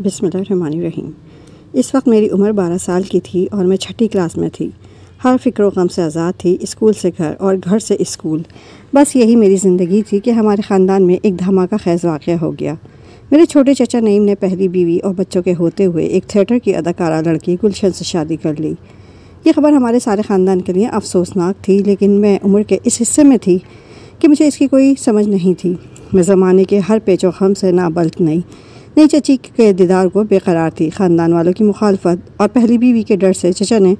بسم اللہ الرحمن الرحیم۔ اس وقت میری عمر 12 سال کی تھی اور میں 6ٹھی کلاس میں تھی۔ ہر فکر و غم سے آزاد تھی، اسکول سے گھر اور گھر سے اسکول، بس یہی میری زندگی تھی کہ ہمارے خاندان میں ایک دھماکہ خیز واقعہ ہو گیا۔ میرے چھوٹے چچا نعیم نے پہلی بیوی اور بچوں کے ہوتے ہوئے ایک تھیٹر کی اداکارہ لڑکی گلشن سے شادی کر لی۔ یہ خبر ہمارے سارے خاندان کے لیے افسوسناک تھی، لیکن میں عمر کے اس حصے میں تھی کہ مجھے اس کی کوئی سمجھ نہیں تھی۔ میں زمانے کے ہر پیچ و خم سے نابلد نئی چچی کے دیدار کو بے قرار تھی۔ خاندان والوں کی مخالفت اور پہلی بیوی کے ڈر سے چچا نے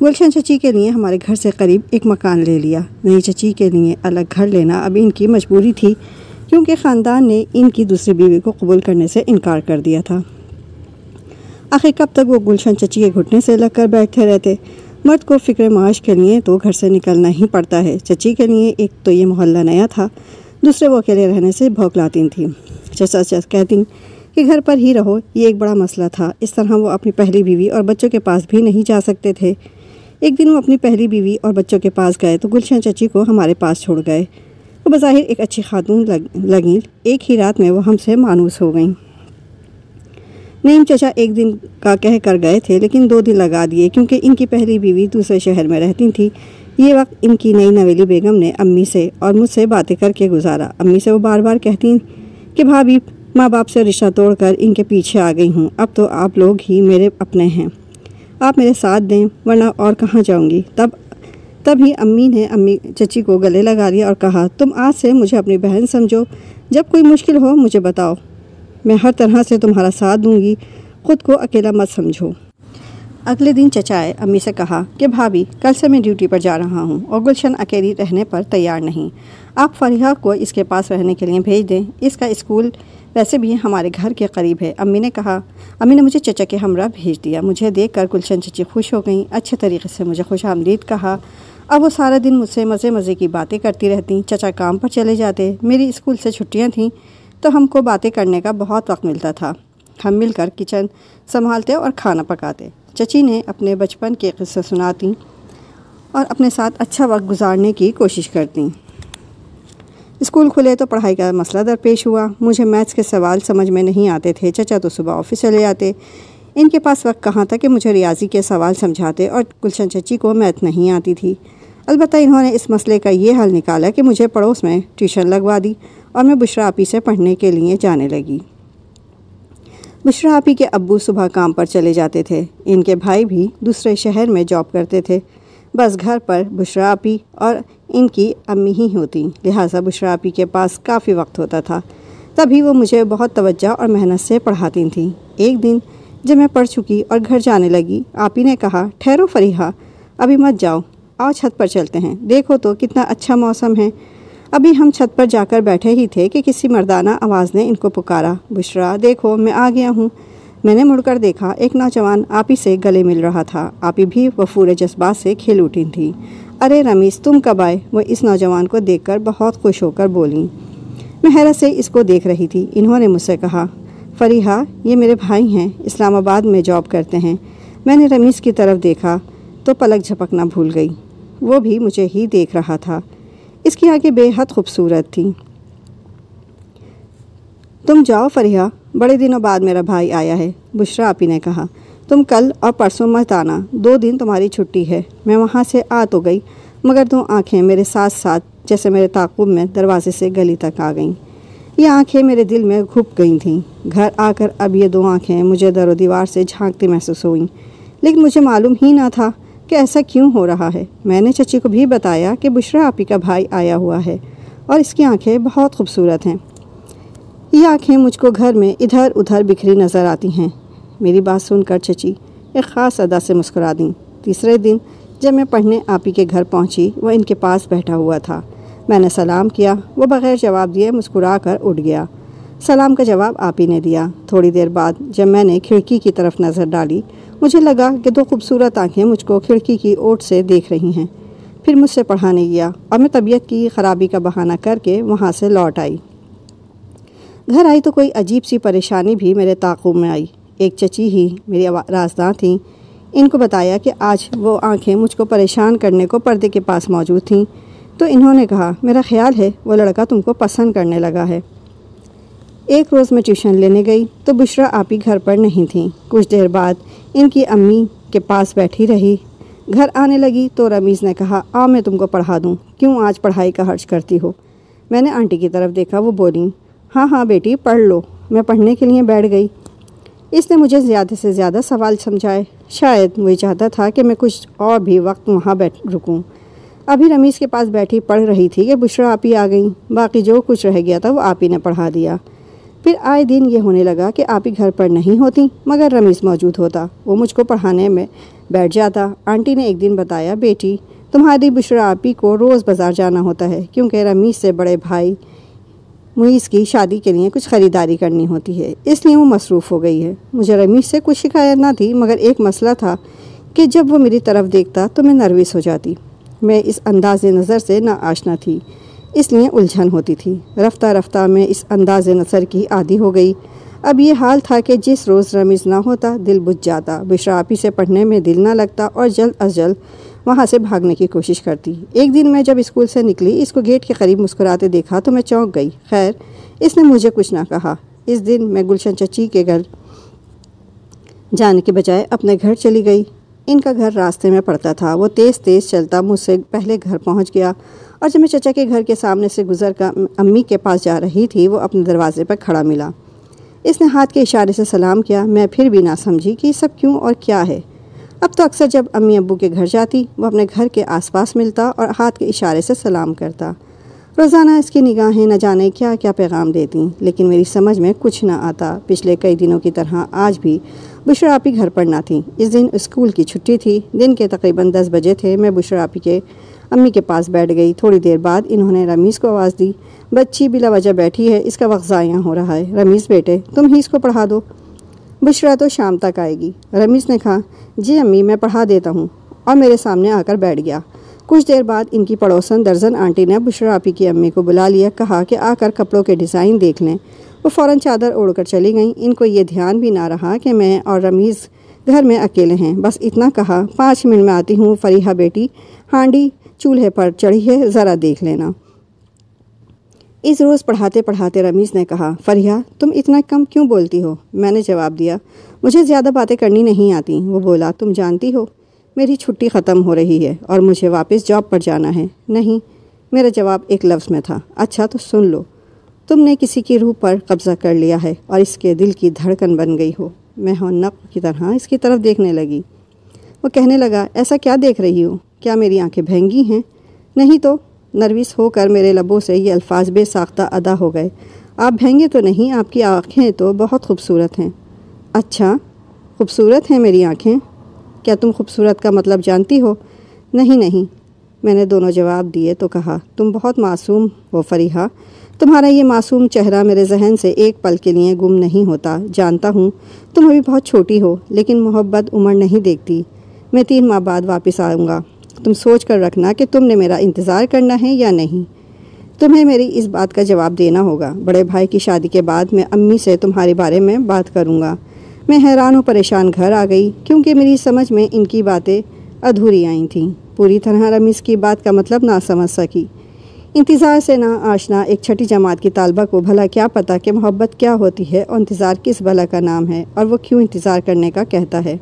گلشن چچی کے لیے ہمارے گھر سے قریب ایک مکان لے لیا۔ نئی چچی کے لیے الگ گھر لینا اب ان کی مجبوری تھی، کیونکہ خاندان نے ان کی دوسری بیوی کو قبول کرنے سے انکار کر دیا تھا۔ آخر کب تک وہ گلشن چچی کے گھٹنے سے لگ کر بیٹھتے رہتے؟ مرد کو فکر معاش کے لیے تو گھر سے نکلنا ہی پڑتا ہے۔ چچی کے لیے ایک تو یہ محلہ نیا تھا، دوسرے وہ اکیلے رہنے سے بھوکلاتی تھیں۔ چچا کہتی کہ گھر پر ہی رہو، یہ ایک بڑا مسئلہ تھا۔ اس طرح وہ اپنی پہلی بیوی اور بچوں کے پاس بھی نہیں جا سکتے تھے۔ ایک دن وہ اپنی پہلی بیوی اور بچوں کے پاس گئے تو گلشن چچی کو ہمارے پاس چھوڑ گئے۔ وہ بظاہر ایک اچھی خاتون لگیں، ایک ہی رات میں وہ ہم سے مانوس ہو گئیں۔ نعیم چچا ایک دن کا کہہ کر گئے تھے، لیکن 2 دن لگا دیے، کیونکہ ان کی پہلی بیوی دوسرے شہر میں رہتی تھی۔ یہ وقت ان کی نئی نویلی بیگم نے امی سے اور مجھ سے باتیں کر کے گزارا۔ امی سے وہ بار بار کہتی کہ بھابھی ماں باپ سے رشتہ توڑ کر ان کے پیچھے آ گئی ہوں، اب تو آپ لوگ ہی میرے اپنے ہیں، آپ میرے ساتھ دیں ورنہ اور کہاں جاؤں گی۔ تب ہی امی نے چچی کو گلے لگا لیا اور کہا، تم آج سے مجھے اپنی بہن سمجھو، جب کوئی مشکل ہو مجھے بتاؤ، میں ہر طرح سے تمہارا ساتھ دوں گی، خود کو اکیلا مت سمجھو۔ اگلے دن چچا آئے، امی سے کہا کہ بھابھی کل سے میں ڈیوٹی پر جا رہا ہوں اور گلشن اکیلی رہنے پر تیار نہیں، آپ فریحہ کو اس کے پاس رہنے کے لیے بھیج دیں، اس کا اسکول ویسے بھی ہمارے گھر کے قریب ہے۔ امی نے مجھے چچا کے ہمراہ بھیج دیا۔ مجھے دیکھ کر گلشن چچی خوش ہو گئیں، اچھے طریقے سے مجھے خوش آمدید کہا۔ اب وہ سارا دن مجھ سے مزے کی باتیں کرتی رہتیں۔ چچا کام پر چلے جاتے، میری اسکول سے چھٹیاں تھیں تو ہم کو باتیں کرنے کا بہت وقت ملتا تھا۔ ہم مل کر کچن سنبھالتے اور کھانا پکاتے۔ چچی نے اپنے بچپن کے قصے سناتی اور اپنے ساتھ اچھا وقت گزارنے کی کوشش کرتیں۔ اسکول کھلے تو پڑھائی کا مسئلہ درپیش ہوا۔ مجھے میتھس کے سوال سمجھ میں نہیں آتے تھے۔ چچا تو صبح آفس چلے جاتے، ان کے پاس وقت کہاں تھا کہ مجھے ریاضی کے سوال سمجھاتے، اور گلشن چچی کو میتھ نہیں آتی تھی۔ البتہ انہوں نے اس مسئلے کا یہ حل نکالا کہ مجھے پڑوس میں ٹیوشن لگوا دی اور میں بشریٰ آپی سے پڑھنے کے لیے جانے لگی۔ بشریٰ آپی کے ابو صبح کام پر چلے جاتے تھے، ان کے بھائی بھی دوسرے شہر میں جاب کرتے تھے، بس گھر پر بشریٰ آپی اور ان کی امی ہی ہوتی، لہٰذا بشریٰ آپی کے پاس کافی وقت ہوتا تھا۔ تبھی وہ مجھے بہت توجہ اور محنت سے پڑھاتی تھیں۔ ایک دن جب میں پڑھ چکی اور گھر جانے لگی، آپی نے کہا، ٹھہرو فریحہ، ابھی مت جاؤ، آؤ چھت پر چلتے ہیں، دیکھو تو کتنا اچھا موسم ہے۔ ابھی ہم چھت پر جا کر بیٹھے ہی تھے کہ کسی مردانہ آواز نے ان کو پکارا، بشریٰ دیکھو میں آ گیا ہوں۔ میں نے مڑ کر دیکھا، ایک نوجوان آپی سے گلے مل رہا تھا۔ آپی بھی وفور جذبات سے کھل اٹھی تھیں۔ ارے رمیز تم کب آئے؟ وہ اس نوجوان کو دیکھ کر بہت خوش ہو کر بولیں۔ میں حیرت سے اس کو دیکھ رہی تھی۔ انہوں نے مجھ سے کہا، فریحہ یہ میرے بھائی ہیں، اسلام آباد میں جاب کرتے ہیں۔ میں نے رمیز کی طرف دیکھا تو پلک جھپکنا بھول گئی، وہ بھی مجھے ہی دیکھ رہا تھا۔ اس کی آنکھیں بے حد خوبصورت تھیں۔ تم جاؤ فریحہ، بڑے دنوں بعد میرا بھائی آیا ہے، بشریٰ آپی نے کہا۔ تم کل اور پرسوں مت آنا، 2 دن تمہاری چھٹی ہے۔ میں وہاں سے آ تو گئی، مگر 2 آنکھیں میرے ساتھ جیسے میرے تعاقب میں دروازے سے گلی تک آ گئیں۔ یہ آنکھیں میرے دل میں گھپ گئی تھیں۔ گھر آ کر اب یہ 2 آنکھیں مجھے در و دیوار سے جھانکتی محسوس ہوئیں، لیکن مجھے معلوم ہی نہ تھا کہ ایسا کیوں ہو رہا ہے۔ میں نے چچی کو بھی بتایا کہ بشریٰ آپی کا بھائی آیا ہوا ہے اور اس کی آنکھیں بہت خوبصورت ہیں۔ یہ آنکھیں مجھ کو گھر میں ادھر ادھر بکھری نظر آتی ہیں۔ میری بات سن کر چچی ایک خاص ادا سے مسکرا دیں۔ تیسرے دن جب میں پڑھنے آپی کے گھر پہنچی، وہ ان کے پاس بیٹھا ہوا تھا۔ میں نے سلام کیا، وہ بغیر جواب دیے مسکرا کر اٹھ گیا۔ سلام کا جواب آپی نے دیا۔ تھوڑی دیر بعد جب میں نے کھڑکی کی طرف نظر ڈالی، مجھے لگا کہ 2 خوبصورت آنکھیں مجھ کو کھڑکی کی اوٹ سے دیکھ رہی ہیں۔ پھر مجھ سے پڑھانے گیا اور میں طبیعت کی خرابی کا بہانہ کر کے وہاں سے لوٹ آئی۔ گھر آئی تو کوئی عجیب سی پریشانی بھی میرے تعاقب میں آئی۔ ایک چچی ہی میری رازداں تھیں، ان کو بتایا کہ آج وہ آنکھیں مجھ کو پریشان کرنے کو پردے کے پاس موجود تھیں، تو انہوں نے کہا، میرا خیال ہے وہ لڑکا تم کو پسند کرنے لگا ہے۔ ایک روز میں ٹیوشن لینے گئی تو بشرا آپی گھر پر نہیں تھیں۔ کچھ دیر بعد ان کی امی کے پاس بیٹھی رہی۔ گھر آنے لگی تو رمیز نے کہا، آؤ میں تم کو پڑھا دوں، کیوں آج پڑھائی کا حرج کرتی ہو؟ میں نے آنٹی کی طرف دیکھا، وہ بولیں، ہاں ہاں بیٹی پڑھ لو۔ میں پڑھنے کے لیے بیٹھ گئی۔ اس نے مجھے زیادہ سے زیادہ سوال سمجھائے۔ شاید وہ چاہتا تھا کہ میں کچھ اور بھی وقت وہاں رکوں۔ ابھی رمیز کے پاس بیٹھی پڑھ رہی تھی کہ بشرا آپی آ گئیں۔ باقی جو کچھ رہ گیا تھا وہ آپی نے پڑھا دیا۔ پھر آئے دن یہ ہونے لگا کہ آپی گھر پر نہیں ہوتی مگر رمیز موجود ہوتا۔ وہ مجھ کو پڑھانے میں بیٹھ جاتا۔ آنٹی نے ایک دن بتایا، بیٹی تمہاری بشرا آپی کو روز بازار جانا ہوتا ہے کیونکہ رمیز سے بڑے بھائی معیز کی شادی کے لیے کچھ خریداری کرنی ہوتی ہے، اس لیے وہ مصروف ہو گئی ہے۔ مجھے رمیز سے کچھ شکایت نہ تھی مگر ایک مسئلہ تھا کہ جب وہ میری طرف دیکھتا تو میں نروس ہو جاتی۔ میں اس انداز نظر سے نہ آشنا تھی، اس لیے الجھن ہوتی تھی۔ رفتہ رفتہ میں اس انداز نظر کی عادی ہو گئی۔ اب یہ حال تھا کہ جس روز رمیز نہ ہوتا دل بجھ جاتا، بشرا آپی سے پڑھنے میں دل نہ لگتا اور جلد از جلد وہاں سے بھاگنے کی کوشش کرتی۔ ایک دن میں جب اسکول سے نکلی، اس کو گیٹ کے قریب مسکراتے دیکھا تو میں چونک گئی۔ خیر اس نے مجھے کچھ نہ کہا۔ اس دن میں گلشن چچی کے گھر جانے کے بجائے اپنے گھر چلی گئی۔ ان کا گھر راستے میں پڑتا تھا۔ وہ تیز تیز چلتا مجھ سے پہلے گھر پہنچ گیا اور جب میں چچا کے گھر کے سامنے سے گزر کر امی کے پاس جا رہی تھی وہ اپنے دروازے پر کھڑا ملا۔ اس نے ہاتھ کے اشارے سے سلام کیا۔ میں پھر بھی نہ سمجھی کہ یہ سب کیوں اور کیا ہے۔ اب تو اکثر جب امی ابو کے گھر جاتی وہ اپنے گھر کے آس پاس ملتا اور ہاتھ کے اشارے سے سلام کرتا۔ روزانہ اس کی نگاہیں نہ جانے کیا کیا پیغام دیتی، لیکن میری سمجھ میں کچھ نہ آتا۔ پچھلے کئی دنوں کی طرح آج بھی بشرا آپی گھر پر نہ تھی۔ اس دن اسکول کی چھٹی تھی۔ دن کے تقریباً 10 بجے تھے۔ میں بشرا آپی کے امی کے پاس بیٹھ گئی۔ تھوڑی دیر بعد انہوں نے رمیز کو آواز دی، بچی بلا وجہ بیٹھی ہے، اس کا وقت ضائع ہو رہا ہے۔ رمیز بیٹے تم ہی اس کو پڑھا دو، بشرا تو شام تک آئے گی۔ رمیز نے کہا، جی امی میں پڑھا دیتا ہوں، اور میرے سامنے آ کر بیٹھ گیا۔ کچھ دیر بعد ان کی پڑوسن درزن آنٹی نے بشرا آپی کی امی کو بلا لیا، کہا کہ آ کر کپڑوں کے ڈیزائن دیکھ لیں۔ وہ فوراً چادر اوڑھ کر چلی گئیں۔ ان کو یہ دھیان بھی نہ رہا کہ میں اور رمیز گھر میں اکیلے ہیں۔ بس اتنا کہا، 5 منٹ میں آتی ہوں فریحہ بیٹی، ہانڈی چولہے پر چڑھی ہے، ذرا دیکھ لینا۔ اس روز پڑھاتے پڑھاتے رمیز نے کہا، فریحہ تم اتنا کم کیوں بولتی ہو؟ میں نے جواب دیا، مجھے زیادہ باتیں کرنی نہیں آتی۔ وہ بولا، تم جانتی ہو میری چھٹی ختم ہو رہی ہے اور مجھے واپس جاب پر جانا ہے۔ نہیں، میرا جواب ایک لفظ میں تھا۔ اچھا تو سن لو، تم نے کسی کی روح پر قبضہ کر لیا ہے اور اس کے دل کی دھڑکن بن گئی ہو۔ میں نق کی طرح اس کی طرف دیکھنے لگی۔ وہ کہنے لگا، ایسا کیا دیکھ رہی ہو؟ کیا میری آنکھیں بھینگی ہیں؟ نہیں تو۔ نروس ہو کر میرے لبوں سے یہ الفاظ بے ساختہ ادا ہو گئے۔ آپ بھینگے تو نہیں، آپ کی آنکھیں تو بہت خوبصورت ہیں۔ اچھا خوبصورت ہیں میری آنکھیں؟ کیا تم خوبصورت کا مطلب جانتی ہو؟ نہیں، میں نے دونوں جواب دیے تو کہا، تم بہت معصوم ہو فریحہ، تمہارا یہ معصوم چہرہ میرے ذہن سے ایک پل کے لیے گم نہیں ہوتا۔ جانتا ہوں تم ابھی بہت چھوٹی ہو، لیکن محبت عمر نہیں دیکھتی۔ میں 3 ماہ بعد واپس آؤں گا، تم سوچ کر رکھنا کہ تم نے میرا انتظار کرنا ہے یا نہیں۔ تمہیں میری اس بات کا جواب دینا ہوگا۔ بڑے بھائی کی شادی کے بعد میں امی سے تمہارے بارے میں بات کروں گا۔ میں حیران و پریشان گھر آ گئی کیونکہ میری سمجھ میں ان کی باتیں ادھوری آئی تھیں۔ پوری طرح رمیز کی بات کا مطلب نہ سمجھ سکی۔ انتظار سے نہ آشنا ایک 6ٹھی جماعت کی طالبہ کو بھلا کیا پتہ کہ محبت کیا ہوتی ہے اور انتظار کس بلا کا نام ہے اور وہ کیوں انتظار کرنے کا کہتا ہے۔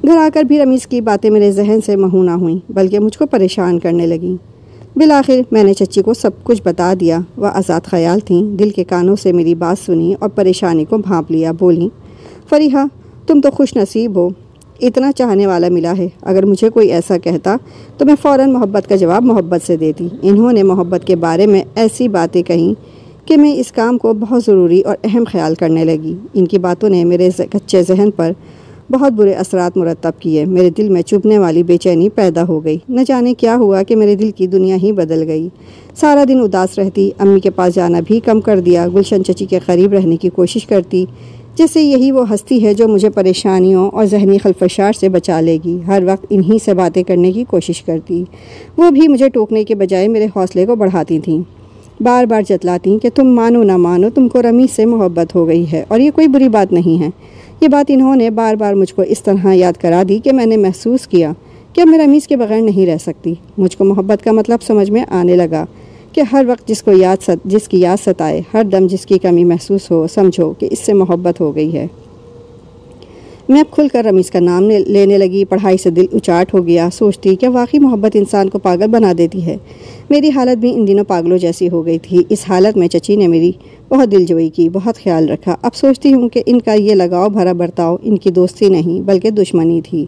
گھر آ کر بھی رمیز کی باتیں میرے ذہن سے محو نہ ہوئیں بلکہ مجھ کو پریشان کرنے لگیں۔ بالآخر میں نے چچی کو سب کچھ بتا دیا۔ وہ آزاد خیال تھیں، دل کے کانوں سے میری بات سنی اور پریشانی کو بھانپ لیا۔ بولیں، فریحہ تم تو خوش نصیب ہو، اتنا چاہنے والا ملا ہے۔ اگر مجھے کوئی ایسا کہتا تو میں فوراً محبت کا جواب محبت سے دیتی۔ انہوں نے محبت کے بارے میں ایسی باتیں کہیں کہ میں اس کام کو بہت ضروری اور اہم خیال کرنے لگی۔ ان کی باتوں نے میرے کچے ذہن پر بہت برے اثرات مرتب کیے۔ میرے دل میں چبھنے والی بے چینی پیدا ہو گئی۔ نہ جانے کیا ہوا کہ میرے دل کی دنیا ہی بدل گئی۔ سارا دن اداس رہتی، امی کے پاس جانا بھی کم کر دیا، گلشن چچی کے قریب رہنے کی کوشش کرتی جیسے یہی وہ ہستی ہے جو مجھے پریشانیوں اور ذہنی خلفشار سے بچا لے گی۔ ہر وقت انہی سے باتیں کرنے کی کوشش کرتی۔ وہ بھی مجھے ٹوکنے کے بجائے میرے حوصلے کو بڑھاتی تھیں، بار بار جتلاتی کہ تم مانو نہ مانو تم کو رمیز سے محبت ہو گئی ہے اور یہ کوئی بری بات نہیں ہے۔ یہ بات انہوں نے بار بار مجھ کو اس طرح یاد کرا دی کہ میں نے محسوس کیا کہ اب میں رمیز کے بغیر نہیں رہ سکتی۔ مجھ کو محبت کا مطلب سمجھ میں آنے لگا کہ ہر وقت جس کی یاد ستائے، ہر دم جس کی کمی محسوس ہو، سمجھو کہ اس سے محبت ہو گئی ہے۔ میں اب کھل کر رمیز کا نام لینے لگی۔ پڑھائی سے دل اچاٹ ہو گیا، سوچتی کہ واقعی محبت انسان کو پاگل بنا دیتی ہے۔ میری حالت بھی ان دنوں پاگلوں جیسی ہو گئی تھی۔ اس حالت میں چچی نے میری بہت دلجوئی کی، بہت خیال رکھا۔ اب سوچتی ہوں کہ ان کا یہ لگاؤ بھرا برتاؤ ان کی دوستی نہیں بلکہ دشمنی تھی۔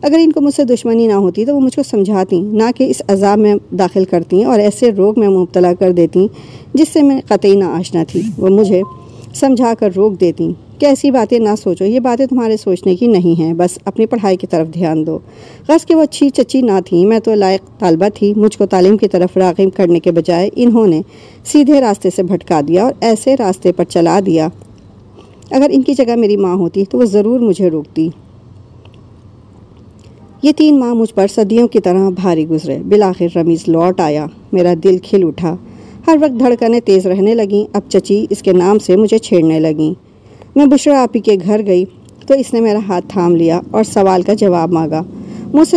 اگر ان کو مجھ سے دشمنی نہ ہوتی تو وہ مجھ کو سمجھاتی، نہ کہ اس عذاب میں داخل کرتی اور ایسے روگ میں مبتلا کر دیتی جس سے میں قطعی نہ آشنا تھی۔ وہ مجھے سمجھا کر روک دیتی کہ ایسی باتیں نہ سوچو، یہ باتیں تمہارے سوچنے کی نہیں ہیں، بس اپنی پڑھائی کی طرف دھیان دو۔ غرض کہ وہ اچھی چچی نہ تھی، میں تو لائق طالبہ تھی۔ مجھ کو تعلیم کی طرف راغب کرنے کے بجائے انہوں نے سیدھے راستے سے بھٹکا دیا اور ایسے راستے پر چلا دیا۔ اگر ان کی جگہ میری ماں ہوتی تو وہ ضرور مجھے روکتی۔ یہ 3 ماہ مجھ پر صدیوں کی طرح بھاری گزرے۔ بالآخر رمیز لوٹ آیا، میرا دل کھل اٹھا، ہر وقت دھڑکنیں تیز رہنے لگیں۔ اب چچی اس کے نام سے مجھے چھیڑنے لگیں۔ میں بشرا آپی کے گھر گئی تو اس نے میرا ہاتھ تھام لیا اور سوال کا جواب مانگا۔ مجھ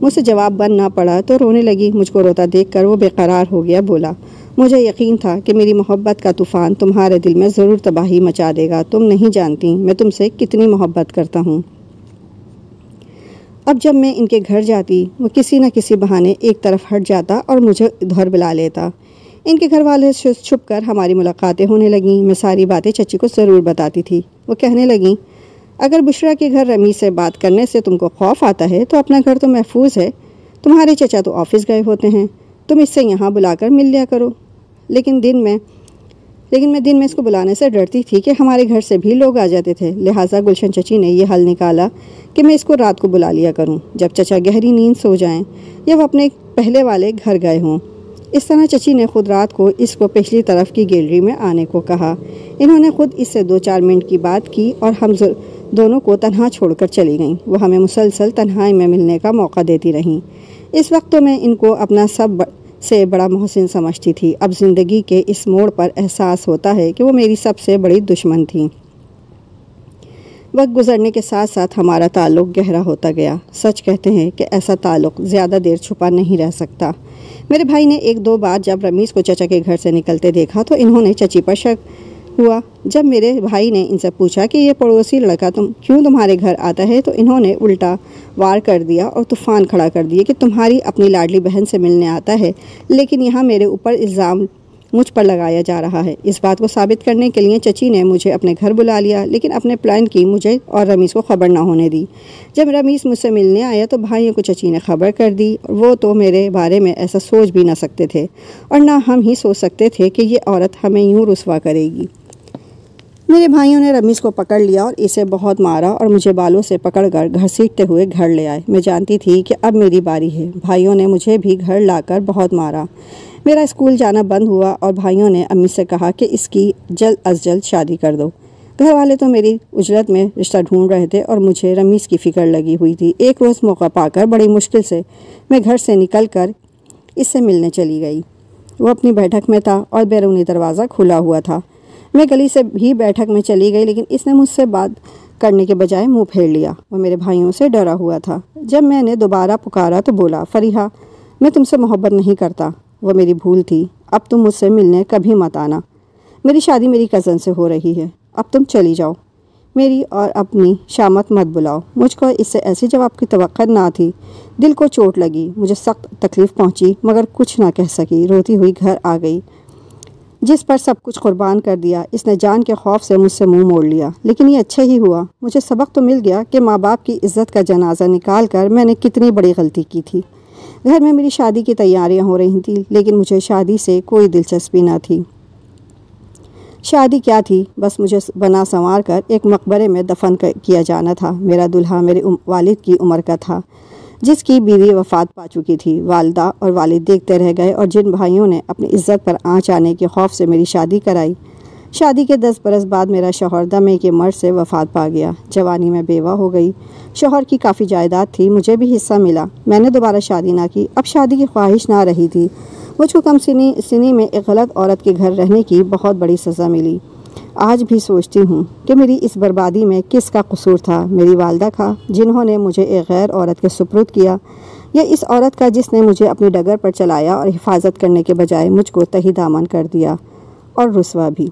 سے جواب بن نہ پڑا تو رونے لگی۔ مجھ کو روتا دیکھ کر وہ بے قرار ہو گیا، بولا، مجھے یقین تھا کہ میری محبت کا طوفان تمہارے دل میں ضرور تباہی مچا دے گا۔ تم نہیں جانتی میں تم سے کتنی محبت کرتا ہوں۔ اب جب میں ان کے گھر جاتی وہ کسی نہ کسی بہانے ایک طرف ہٹ جاتا اور مجھے ادھر بلا لیتا۔ ان کے گھر والے چھپ کر ہماری ملاقاتیں ہونے لگیں۔ میں ساری باتیں چچی کو ضرور بتاتی تھی۔ وہ کہنے لگیں، اگر بشرا کے گھر رمیز سے بات کرنے سے تم کو خوف آتا ہے تو اپنا گھر تو محفوظ ہے، تمہارے چچا تو آفس گئے ہوتے ہیں، تم اس سے یہاں بلا کر مل لیا کرو۔ لیکن میں دن میں اس کو بلانے سے ڈرتی تھی کہ ہمارے گھر سے بھی لوگ آ جاتے تھے، لہٰذا گلشن چچی نے یہ حل نکالا کہ میں اس کو رات کو بلا لیا کروں جب چچا گہری نیند سو جائیں یا وہ اپنے پہلے والے گھر گئے ہوں۔ اس طرح چچی نے خود رات کو اس کو پچھلی طرف کی گیلری میں آنے کو کہا۔ انہوں نے خود اس سے 2-4 منٹ کی بات کی اور ہم دونوں کو تنہا چھوڑ کر چلی گئیں۔ وہ ہمیں مسلسل تنہائی میں ملنے کا موقع دیتی رہیں۔ اس وقت تو میں ان کو اپنا سب سے بڑا محسن سمجھتی تھی۔ اب زندگی کے اس موڑ پر احساس ہوتا ہے کہ وہ میری سب سے بڑی دشمن تھی۔ وقت گزرنے کے ساتھ ساتھ ہمارا تعلق گہرا ہوتا گیا۔ سچ کہتے ہیں کہ ایسا تعلق زیادہ دیر چھپا نہیں رہ سکتا۔ میرے بھائی نے 1-2 بار جب رمیز کو چچا کے گھر سے نکلتے دیکھا تو انہوں نے چچی پر شک ہوا۔ جب میرے بھائی نے ان سے پوچھا کہ یہ پڑوسی لڑکا کیوں تمہارے گھر آتا ہے تو انہوں نے الٹا وار کر دیا اور طوفان کھڑا کر دیا کہ تمہاری اپنی لاڈلی بہن سے ملنے آتا ہے، لیکن یہاں میرے اوپر الزام مجھ پر لگایا جا رہا ہے۔ اس بات کو ثابت کرنے کے لیے چچی نے مجھے اپنے گھر بلا لیا، لیکن اپنے پلان کی مجھے اور رمیز کو خبر نہ ہونے دی۔ جب رمیز مجھ سے ملنے آیا تو بھائیوں کو چچی نے خبر کر دی۔ وہ تو میرے بارے میں ایسا سوچ بھی نہ سکتے تھے اور نہ ہم ہی سوچ سکتے تھے کہ یہ عورت ہمیں یوں رسوا کرے گی۔ میرے بھائیوں نے رمیز کو پکڑ لیا اور اسے بہت مارا اور مجھے بالوں سے پکڑ کر گھسیٹتے ہوئے گھر لے آئے۔ میں جانتی تھی کہ اب میری باری ہے۔ بھائیوں نے مجھے بھی گھر لا کر بہت مارا۔ میرا اسکول جانا بند ہوا اور بھائیوں نے امی سے کہا کہ اس کی جلد از جلد شادی کر دو۔ گھر والے تو میری اجرت میں رشتہ ڈھونڈ رہے تھے اور مجھے رمیز کی فکر لگی ہوئی تھی۔ ایک روز موقع پا کر بڑی مشکل سے میں گھر سے نکل کر اس سے ملنے چلی گئی۔ وہ اپنی بیٹھک میں تھا اور بیرونی دروازہ کھلا ہوا تھا۔ میں گلی سے بھی بیٹھک میں چلی گئی، لیکن اس نے مجھ سے بات کرنے کے بجائے منہ پھیر لیا۔ وہ میرے بھائیوں سے ڈرا ہوا تھا۔ جب میں نے دوبارہ پکارا تو بولا، فریحہ، میں تم سے محبت نہیں کرتا۔ وہ میری بھول تھی۔ اب تم مجھ سے ملنے کبھی مت آنا۔ میری شادی میری کزن سے ہو رہی ہے، اب تم چلی جاؤ۔ میری اور اپنی شامت مت بلاؤ۔ مجھ کو اس سے ایسی جواب کی توقع نہ تھی۔ دل کو چوٹ لگی، مجھے سخت تکلیف پہنچی، مگر کچھ نہ کہہ سکی۔ روتی ہوئی گھر آ گئی۔ جس پر سب کچھ قربان کر دیا، اس نے جان کے خوف سے مجھ سے منہ موڑ لیا، لیکن یہ اچھا ہی ہوا۔ مجھے سبق تو مل گیا کہ ماں باپ کی عزت کا جنازہ نکال کر میں نے کتنی بڑی غلطی کی تھی۔ گھر میں میری شادی کی تیاریاں ہو رہی تھیں، لیکن مجھے شادی سے کوئی دلچسپی نہ تھی۔ شادی کیا تھی، بس مجھے بنا سنوار کر ایک مقبرے میں دفن کیا جانا تھا۔ میرا دلہا میرے والد کی عمر کا تھا، جس کی بیوی وفات پا چکی تھی۔ والدہ اور والد دیکھتے رہ گئے اور جن بھائیوں نے اپنی عزت پر آنچ آنے کے خوف سے میری شادی کرائی۔ شادی کے 10 برس بعد میرا شوہر دمے کے مرض سے وفات پا گیا۔ جوانی میں بیوہ ہو گئی۔ شوہر کی کافی جائیداد تھی، مجھے بھی حصہ ملا۔ میں نے دوبارہ شادی نہ کی۔ اب شادی کی خواہش نہ رہی تھی۔ مجھ کو کم سنی میں ایک غلط عورت کے گھر رہنے کی بہت بڑی سزا ملی۔ آج بھی سوچتی ہوں کہ میری اس بربادی میں کس کا قصور تھا۔ میری والدہ کا، جنہوں نے مجھے ایک غیر عورت کے سپرد کیا، یہ اس عورت کا جس نے مجھے اپنی ڈگر پر چلایا اور حفاظت کرنے کے بجائے مجھ کو تہی دامن کر دیا، اور رسوا بھی۔